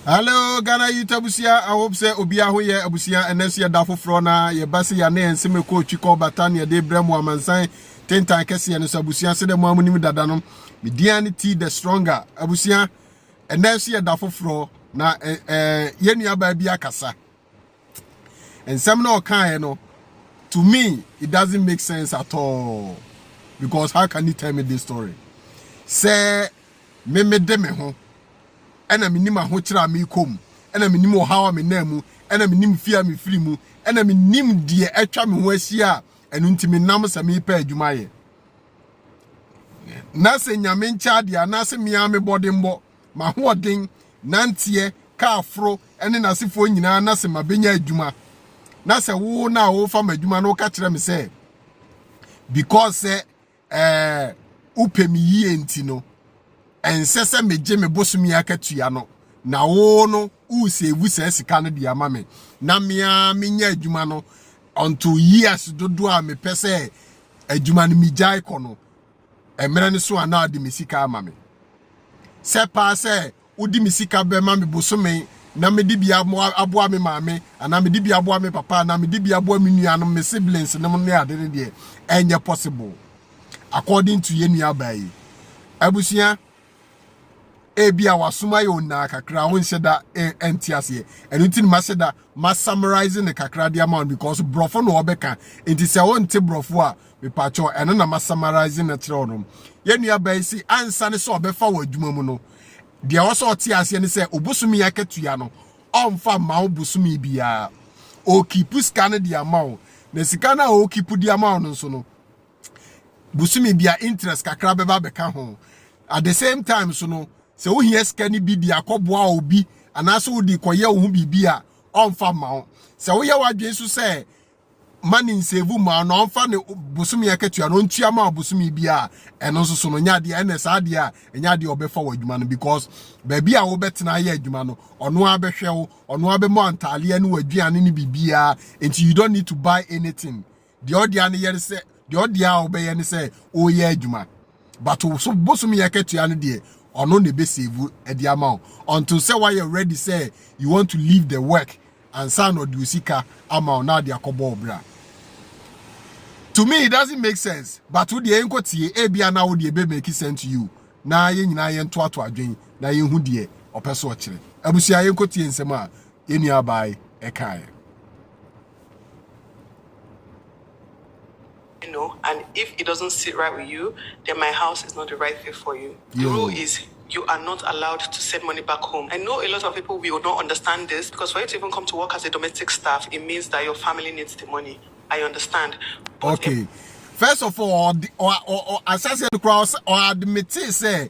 Hello, Ghana Yutabusia. I hope say Obia Hoya Abusia and Nessia Dafo Frona, ye Bassi Yane and Simiko Chico Batania de Bremo Mansan, 10 times Cassia and Sabusia said the Mamuni Dadanum, Midianity the stronger Abusia and Nessia Dafo Fro na Yenia Babia Casa. And some no kind, to me, it doesn't make sense at all. Because how can you tell me this story? Say, me deme ho. Ena minima ho kira me kom ena minimo hawa me namu ena minim fia me firi mu ena minim de atwa me ho ahia enu ntimi nam sa me pa adwuma ye na se nyame ncha de na se mia me bodembo ma ho odin nantie ka afro ene nasefo nyina na se mabenya adwuma na se wo na wo fa madwuma no ka kira me se because upemi yie ntino ensese meje me bosumi akatua no na wo no u save sika no dia ma me na mia menya adwuma no unto years dodo a me pese adwuma no mi jai kono emere ne so ana de me sika ama me se pa se udi me sika be ma me bosumi na me di bia aboa me maame ana me di bia aboa me papa na me di bia aboa me nua no me siblings ne mo ne ade ne de enye possible according to ye nua bai abusia ebia wasuma yo na kakra won seda entiase enutin ma seda ma summarizing the kakra the amount because brofo no obeka enti se won te brofo a me pacho eno na ma summarizing na tire onom ye nua bai si ansa ne so obefa wadwuma mu no de wo so tiase ne se obusumi akatua no onfa ma obusumi bia o keep scan the amount na sika na o keep the amount no so no busumi bia interest kakra beba beka ho at the same time so no se wo hia skani bi di akoboa obi anaso wo di koye wo bibi a onfa ma se wo ye wadwen so se money nsave ma no onfa ne busumi akatua no ntua ma busumi bi a eno so so no nya de ene sa de a nya de obefa wadwuma no because baby a wo betena ye adwuma no ono abehwe wo ono abemo antale ne wadwane ne bibia enti you don't need to buy anything the odia ne ye se the odia obeye ne se o ye adwuma but so busumi akatua ne de ono ne be save edi amount until say why you ready say you want to leave the work and sign or do sika amount now the akobo bra. To me it doesn't make sense but wo de enko tie e bia na wo de be make sense to you na ye nyina ye nto ato adwen na ye hu de opeso okire abusia ye enko tie nsem a ye nua bai e kai. You know, and if it doesn't sit right with you, then my house is not the right fit for you. The rule is you are not allowed to send money back home. I know a lot of people will not understand this because for you to even come to work as a domestic staff, it means that your family needs the money. I understand. Okay. First of all, or as I said, cross or admit say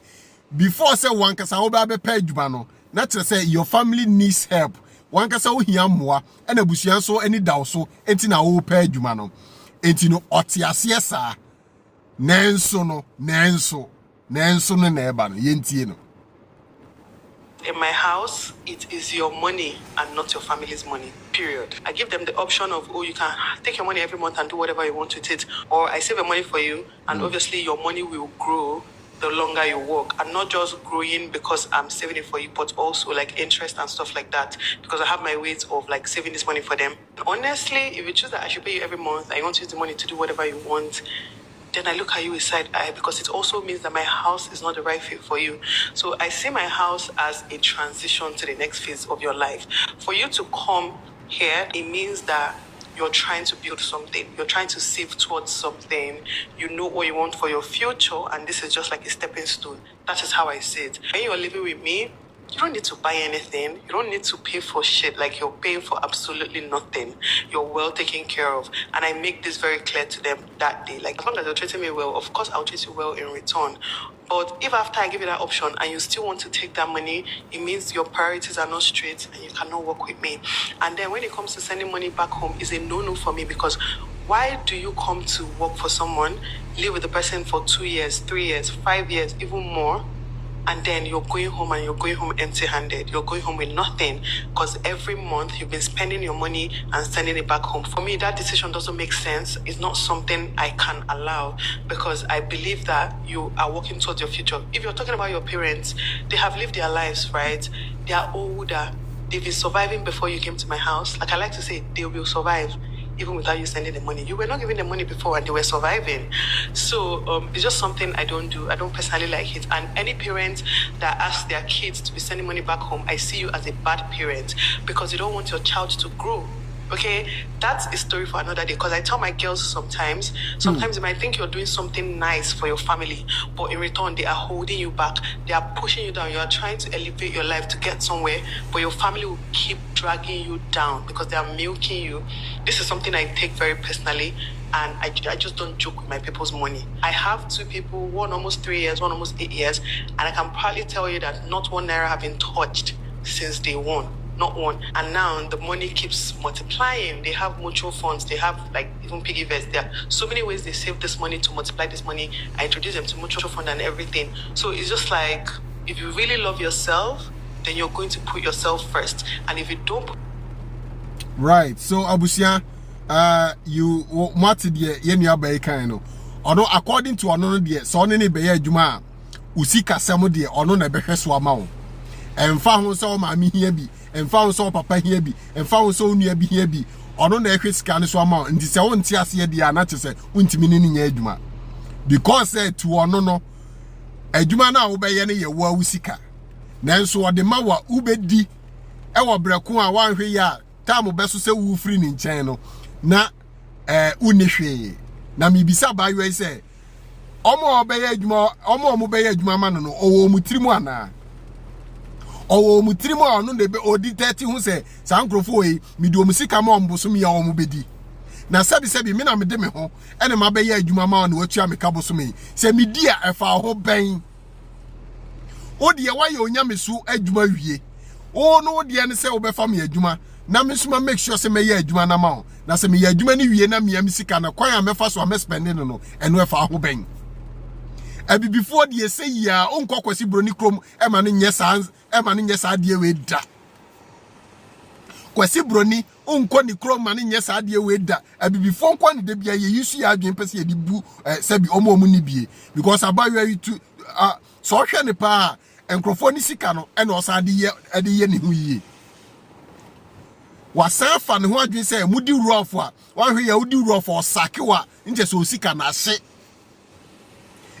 before say one kasa oba pay no, not to say your family needs help. One kasa o hia moa, and abusian so any daw so enti na o pay no. Enti no otiase sa nenso no neba no yentie no. In my house, it is your money and not your family's money, period. I give them the option of, oh, you can take your money every month and do whatever you want with it. Or I save the money for you, and obviously your money will grow the longer you work. I'm not just growing because I'm saving it for you, but also like interest and stuff like that. Because I have my ways of like saving this money for them. Honestly, if you choose that I should pay you every month and you want to use the money to do whatever you want, then I look at you with side eye because it also means that my house is not the right fit for you. So I see my house as a transition to the next phase of your life. For you to come here, it means that you're trying to build something. You're trying to save towards something. You know what you want for your future, and this is just like a stepping stone. That is how I see it. When you're living with me, you don't need to buy anything. You don't need to pay for shit. Like you're paying for absolutely nothing. You're well taken care of. And I make this very clear to them that day. Like as long as you're treating me well, of course I'll treat you well in return. But if after I give you that option and you still want to take that money, it means your priorities are not straight and you cannot work with me. And then when it comes to sending money back home, it's a no-no for me because why do you come to work for someone, live with the person for 2 years, 3 years, 5 years, even more, and then you're going home and you're going home empty-handed. You're going home with nothing because every month you've been spending your money and sending it back home. For me, that decision doesn't make sense. It's not something I can allow because I believe that you are working towards your future. If you're talking about your parents, they have lived their lives, right? They are older. They've been surviving before you came to my house. Like I like to say, they will survive even without you sending the money. You were not giving them money before and they were surviving. So it's just something I don't do. I don't personally like it. And any parent that asks their kids to be sending money back home, I see you as a bad parent because you don't want your child to grow. Okay, that's a story for another day. Because I tell my girls sometimes you might think you're doing something nice for your family, but in return, they are holding you back. They are pushing you down. You are trying to elevate your life to get somewhere, but your family will keep dragging you down because they are milking you. This is something I take very personally, and I just don't joke with my people's money. I have 2 people, one almost 3 years, one almost 8 years, and I can proudly tell you that not one naira have been touched since day one. Not one. And now the money keeps multiplying. They have mutual funds. They have like even piggy vests. There are so many ways they save this money to multiply this money. I introduce them to mutual fund and everything. So it's just like, if you really love yourself, then you're going to put yourself first. And if you don't... Right. So Abusia, you what did you be kind of? Or according to another dear, so any be juma, usika samo dear, or no nebeheswa amount. And found so mammy here be. And found so papa here be, and found so near be here be, or no necklace scan so amount, and this I won't see us here the anacha say, won't mean in Eduma. Because said to one no, Eduma now obey any year war usika. Then so the mawa ubedi, our brakua 1 year, Tamu besu se wu free in channel, na unishe. Na mi bisa by you say, Omo obey Eduma, Omo obey Eduma man, or mutrimuana. Owo mutrimo ono de be odi 30 hu se sankrofo yi mi do musika ma omboso mi ya omo bedi na sabi mi na me de me ho ene ma be ya adwuma ma ono watua me ka boso me se mi di a efa ho ben odi ye wa ye onyamesu adwuma wie o no odi ene se obefa me adwuma na me suma make sure se me ya adwuma na ma ho na se me ya adwuma ni wie na me ya misika na kwan a me fa so am spending no eno efa ho ben abi before the say ya onko kwasi broni krom e ma no nyesa de we da kwasi broni onko ni krom ma no nyesa de we da abi before nko ni de bia ye yusu ya adwen pese ye di bu sabi omo ni bie because abayo you to so hwe ne pa enkrofo ni sika no e na osa de ye ne hu yie wasan fa ne ho adwen say mudi ruafo a wan hwe ya udi ruafo sakewa nje so sika na hye.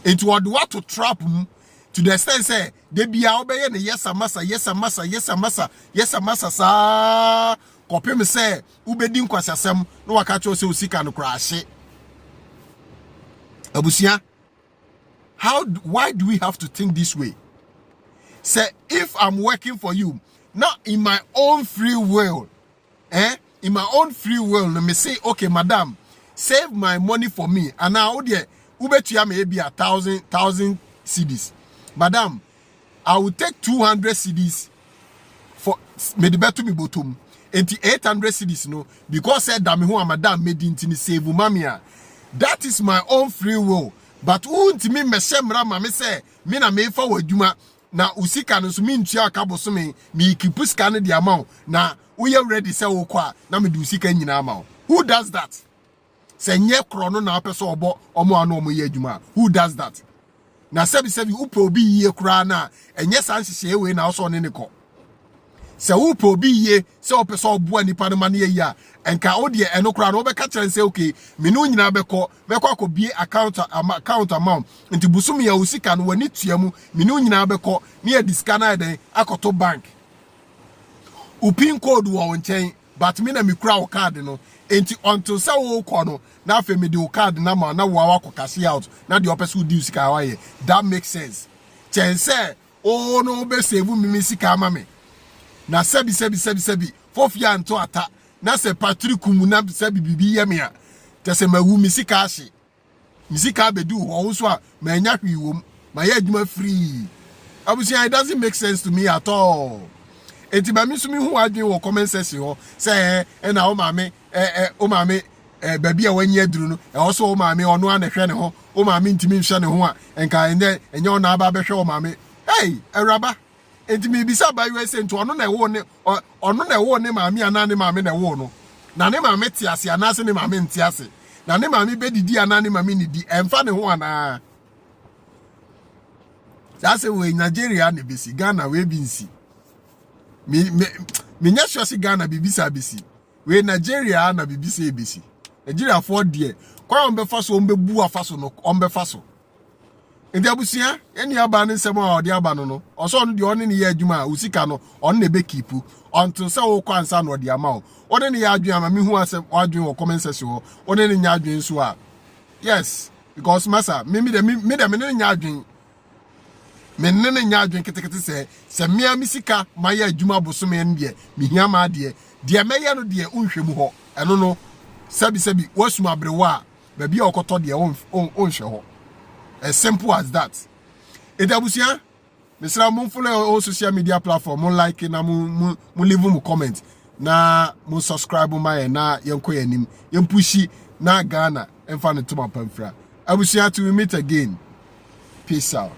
It would want to trap him to the extent say they be obey and yes massa sa copy me say ubedin kwasasem no wakacho say usika no crash. Abusia, why do we have to think this way? Say if I'm working for you, not in my own free will, in my own free will, let me say, okay, madam, save my money for me, and now there. Ubetuya may be 1,000 CDs. Madam, I will take 200 CDs for me the better me bottom. 800 CDs no because said that me who madam made into save mamia. That is my own free will. But won't me meshemra mama say me na me for juma na usika no so me ntua ka boso me keep scan the amount na we are ready say wo kwa na me do usika nyina amount. Who does that? Say nye krono na apeso obo omo anu omo ye adwuma. Who does that? Na sebi upo obi ye kra na enye san hihye we na so ne ko. Say upo obi ye say opeso obo anipa no ma ne ye a enka ode eno kra na obeka kire say okay me no nyina beko akobie account amount nti busum ya usika no wani tuamu me no nyina beko ne ya diska na den akoto bank. Upin code wo nchen but me na me kra o card no enti until say wo ko no na afa me the card na ma na wo akọ cash out na the person di sika wa ye. That makes sense. Chen say oh no be save me sika ma me na sebi fofia anto ata na se Patrick mu na sebi bibi ye me a te se mawu me sika ahye me sika bedu wo so a ma nya hwi wom ma ye adwuma free. Abusia, it doesn't make sense to me at all. Enti ba mi so mi hu adwen wo comment section ho say na o ma me baby a wanyi aduru no e so o ma me ono anehwe ne ho o ma me ntimi nhwe ne ho a enka enye ona aba behwe o ma me hey eraba enti mi bisa ba USA nto ono na e wo ne ma me ana ne ma me na wo no na ne ma me ti ase ana se ne ma me nti ase na ne ma me bedidi ana ne ma me ni di emfa ne ho ana that's we Nigeria ne besi Ghana we bi nsi me nya sure si Ghana bibisa bisi we Nigeria na bibisa ebisi Nigeria for there kwa on be faso on be bu afaso no on be faso enti abusia eni aba ne nsem a odi aba no oso no de on ne ye adwuma usika no on na be keep until say wo kwa ansa no odi ama o on ne ye adwen ama me hu asem adwen wo comment section ho on ne nya adwen so a yes because massa me ne nya adwen me ne nya adwen ketekete se me amisika maye adwuma bosome en de me hia ma de meye no de unhwemu ho eno no sabi wasuma brewa ba bia okoto de onhwe ho as simple as that. Edabusia, Mr. Mo follow all social media platform, mo like na mo leave mo comment na mo subscribe my na yenko yanim yempushi na Ghana emfa ne to mapamfra. Abusia till we meet again. Peace out.